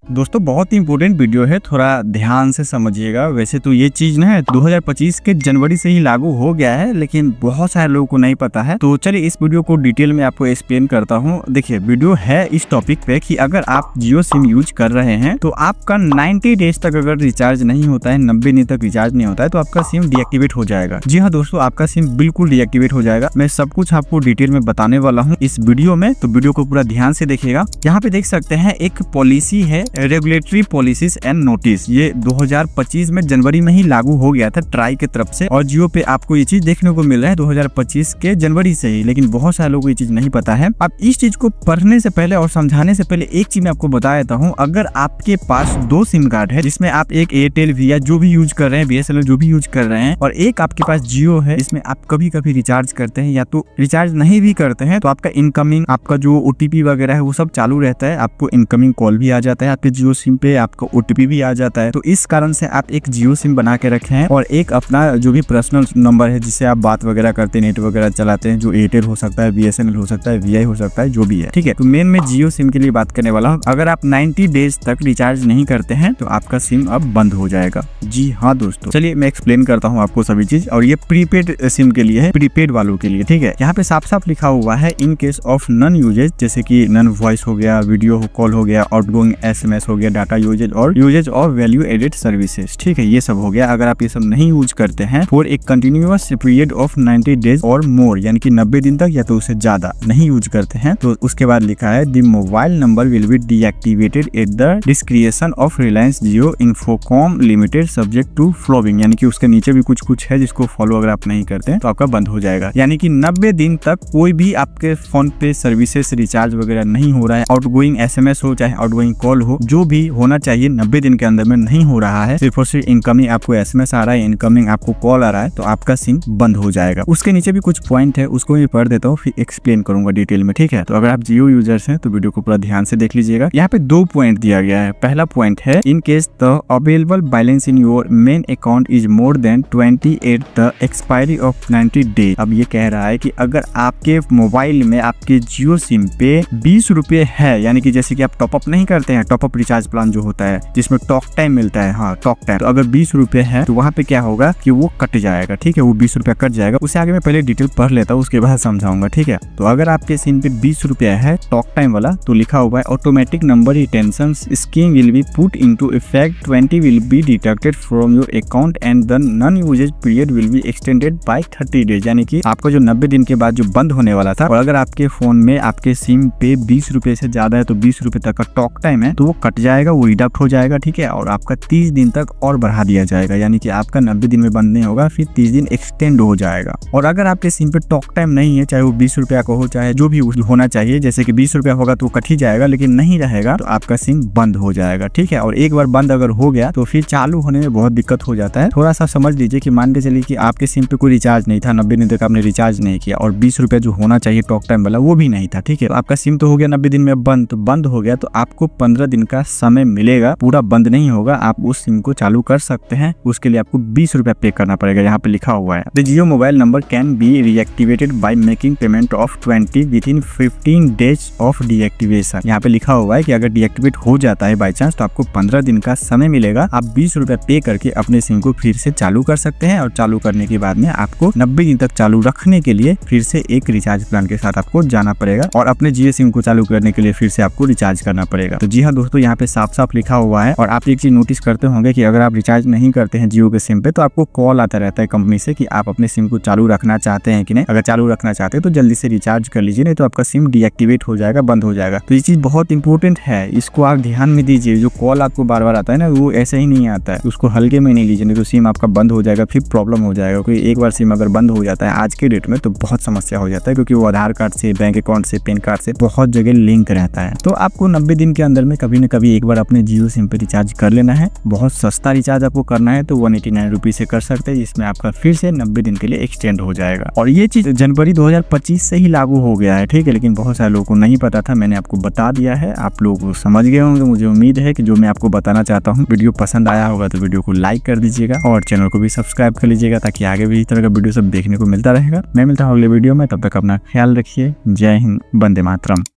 दोस्तों बहुत ही important video है, थोड़ा ध्यान से समझिएगा। वैसे तो ये चीज ना 2025 के जनवरी से ही लागू हो गया है, लेकिन बहुत सारे लोगों को नहीं पता है। तो चलिए इस वीडियो को डिटेल में आपको एक्सप्लेन करता हूँ। देखिए वीडियो है इस टॉपिक पे कि अगर आप जियो सिम यूज कर रहे हैं तो आपका 90 डेज तक अगर रिचार्ज नहीं होता है, 90 दिन तक रिचार्ज नहीं होता है, तो आपका सिम डीएक्टिवेट हो जाएगा। जी हाँ दोस्तों, आपका सिम बिल्कुल डीएक्टिवेट हो जाएगा। मैं सब कुछ आपको डिटेल में बताने वाला हूँ इस वीडियो में, तो वीडियो को पूरा ध्यान से देखिएगा। यहाँ पे देख सकते हैं एक पॉलिसी है, रेगुलेटरी पॉलिसीज एंड नोटिस। ये 2025 में जनवरी में ही लागू हो गया था ट्राई की तरफ से, और जियो पे आपको ये चीज देखने को मिल रहा है 2025 के जनवरी से ही। लेकिन बहुत सारे लोगों को ये चीज नहीं पता है। अब इस चीज को पढ़ने से पहले और समझाने से पहले एक चीज मैं आपको बता देता हूँ। अगर आपके पास 2 सिम कार्ड है, जिसमें आप एक एयरटेल वी जो भी यूज कर रहे हैं, बीएसएनएल जो भी यूज कर रहे हैं, और एक आपके पास जियो है, इसमें आप कभी कभी रिचार्ज करते हैं या तो रिचार्ज नहीं भी करते हैं, तो आपका इनकमिंग, आपका जो ओटीपी वगैरह है वो सब चालू रहता है। आपको इनकमिंग कॉल भी आ जाता है, आपके जियो सिम पे आपका ओटीपी भी आ जाता है। तो इस कारण से आप एक जियो सिम बना के रखे हैं, और एक अपना जो भी पर्सनल नंबर है जिससे आप बात वगैरह करते हैं, नेट वगैरह चलाते हैं, जो एयरटेल हो सकता है, बीएसएनएल हो सकता है, वीआई हो सकता है, जो भी है, ठीक है। तो मेन में जियो सिम के लिए बात करने वाला हूँ। अगर आप 90 डेज तक रिचार्ज नहीं करते हैं तो आपका सिम अब बंद हो जाएगा। जी हाँ दोस्तों, चलिए मैं एक्सप्लेन करता हूँ आपको सभी चीज। और ये प्रीपेड सिम के लिए है, प्रीपेड वालों के लिए, ठीक है। यहाँ पे साफ साफ लिखा हुआ है in case of non usage, जैसे कि नन वॉइस हो गया, वीडियो कॉल हो गया, आउटगोइंग एसएमएस हो गया, डाटा यूजेज और usage of value added services, ठीक है। ये सब हो गया। अगर आप ये सब नहीं यूज करते हैं फॉर एक कंटिन्यूअस पीरियड ऑफ 90 डेज और मोर, यानी कि 90 दिन तक या तो उससे ज्यादा नहीं यूज करते हैं, तो उसके बाद लिखा है the mobile number will be deactivated at the discretion of Reliance Jio Infocomm limited subject to following. यानी कि उसके नीचे भी कुछ है जिसको फॉलो अगर आप नहीं करते हैं तो आपका बंद हो जाएगा। यानी कि 90 दिन तक कोई भी आपके फोन पे सर्विसेज रिचार्ज वगैरह नहीं हो रहा है। आउटगोइंग एसएमएस हो चाहे आउटगोइंग कॉल हो, जो भी होना चाहिए 90 दिन के अंदर में नहीं हो रहा है, सिर्फ और सिर्फ इनकमिंग आपको एसएमएस आ रहा है, इनकमिंग आपको कॉल आ रहा है, तो आपका सिम बंद हो जाएगा। उसके नीचे भी कुछ पॉइंट है, उसको मैं पढ़ देता हूँ, फिर एक्सप्लेन करूंगा डिटेल में, ठीक है। तो अगर आप जियो यूजर्स हैं तो वीडियो को पूरा ध्यान से देख लीजिएगा। यहाँ पे 2 पॉइंट दिया गया है। पहला पॉइंट है in case the available balance in your main account is more than 20 at the expiry of 90 days. अब ये कह रहा है कि अगर आपके मोबाइल में आपके जियो सिम पे 20 रुपए है, यानी कि जैसे कि आप टॉपअप नहीं करते हैं, टॉपअप रिचार्ज प्लान जो होता है जिसमें टॉक टाइम मिलता है, हाँ टॉक टाइम, तो अगर 20 रुपए है तो वहाँ पे क्या होगा कि वो कट जाएगा, ठीक है। वो 20 रुपया कट जाएगा। उससे आगे मैं पहले डिटेल पढ़ लेता हूँ, उसके बाद समझाऊंगा, ठीक है। तो अगर आपके सिम पे 20 रुपया है टॉक टाइम वाला, तो लिखा हुआ है automatic number retention scheme will be put into effect, 20 will be deducted from your account and the non usage period will be extended by 30 days. यानी कि आपका जो 90 दिन के बाद जो बंद होने वाला था, और अगर आपके फोन में आपके सिम पे 20 रुपए से ज्यादा है तो 20 रुपए तक का टॉक टाइम है, तो वो कट जाएगा, वो रिडक्ट हो जाएगा, ठीक है। और आपका 30 दिन तक और बढ़ा दिया जाएगा, यानी कि आपका 90 दिन में बंद नहीं होगा, फिर 30 दिन एक्सटेंड हो जाएगा। और अगर आपके सिम पे टॉक टाइम नहीं है, चाहे वो 20 रुपया का हो, चाहे जो भी होना चाहिए, जैसे कि 20 रुपया होगा तो कट ही जाएगा, लेकिन नहीं रहेगा तो आपका सिम बंद हो जाएगा, ठीक है। और एक बार बंद अगर हो गया तो फिर चालू होने में बहुत दिक्कत हो जाता है। थोड़ा सा समझ लीजिए कि मान के चलिए कि आपके सिम पे कोई रिचार्ज नहीं था, 90 दिन तक आपने रिचार्ज नहीं किया, और 20 रुपया जो होना चाहिए टॉक टाइम वाला वो भी नहीं था, ठीक है। तो आपका सिम तो हो गया 90 दिन में बंद, तो बंद हो गया तो आपको 15 दिन का समय मिलेगा, पूरा बंद नहीं होगा। आप उस सिम को चालू कर सकते हैं, उसके लिए आपको 20 रुपया पे करना पड़ेगा। यहाँ पे लिखा हुआ है the Jio mobile number can be reactivated by making payment of 20 within 15 days of deactivation. यहाँ पे लिखा हुआ है कि अगर डीएक्टिवेट हो जाता है बाई चांस, तो आपको 15 दिन का समय मिलेगा। आप 20 रुपया पे करके अपने सिम को फिर से चालू कर सकते हैं, और चालू करने के बाद में आपको 90 दिन तक चालू रखने के लिए फिर से एक रिचार्ज प्लान के साथ आपको जाना पड़ेगा, और अपने जियो सिम को चालू करने के लिए फिर से आपको रिचार्ज करना पड़ेगा। तो जी हाँ दोस्तों, यहाँ पे साफ साफ लिखा हुआ है। और आप एक चीज नोटिस करते होंगे कि अगर आप रिचार्ज नहीं करते हैं जियो के सिम पे, तो आपको कॉल आता रहता है कंपनी से कि आप अपने सिम को चालू रखना चाहते हैं कि नहीं। अगर चालू रखना चाहते हैं तो जल्दी से रिचार्ज कर लीजिए, नहीं तो आपका सिम डीएक्टिवेट हो जाएगा, बंद हो जाएगा। तो ये चीज बहुत इंपॉर्टेंट है, इसको आप ध्यान में दीजिए। जो कॉल आपको बार बार आता है ना, वो ऐसे ही नहीं आता है, उसको हल्के में नहीं लीजिए, नहीं तो सिम आपका बंद हो जाएगा, फिर प्रॉब्लम हो जाएगा। क्योंकि एक बार सिम अगर बंद हो जाता है आज के डेट में तो बहुत समस्या हो जाता है, क्योंकि वो आधार कार्ड से, बैंक अकाउंट से, पैन कार्ड से बहुत जगह लिंक रहता है। तो आपको 90 दिन के अंदर में कभी न कभी एक बार अपने जियो सिम पे रिचार्ज कर लेना है। बहुत सस्ता रिचार्ज आपको करना है तो 189 रुपीज से कर सकते हैं, जिसमें आपका फिर से 90 दिन के लिए एक्सटेंड हो जाएगा। और ये चीज जनवरी 2025 से ही लागू हो गया है, ठीक है। लेकिन बहुत सारे लोगों को नहीं पता था, मैंने आपको बता दिया है, आप लोग समझ गए होंगे। मुझे उम्मीद है कि जो मैं आपको बताना चाहता हूँ, वीडियो पसंद आया होगा तो वीडियो को लाइक कर दीजिएगा, और चैनल को भी सब्सक्राइब कर लीजिएगा, ताकि आगे भी इस तरह का वीडियो सब देखने को मिलता रहेगा। मैं मिलता हूँ अगले वीडियो में, तब तक अपना ख्याल रखिए। जय हिंद, वंदे मातरम।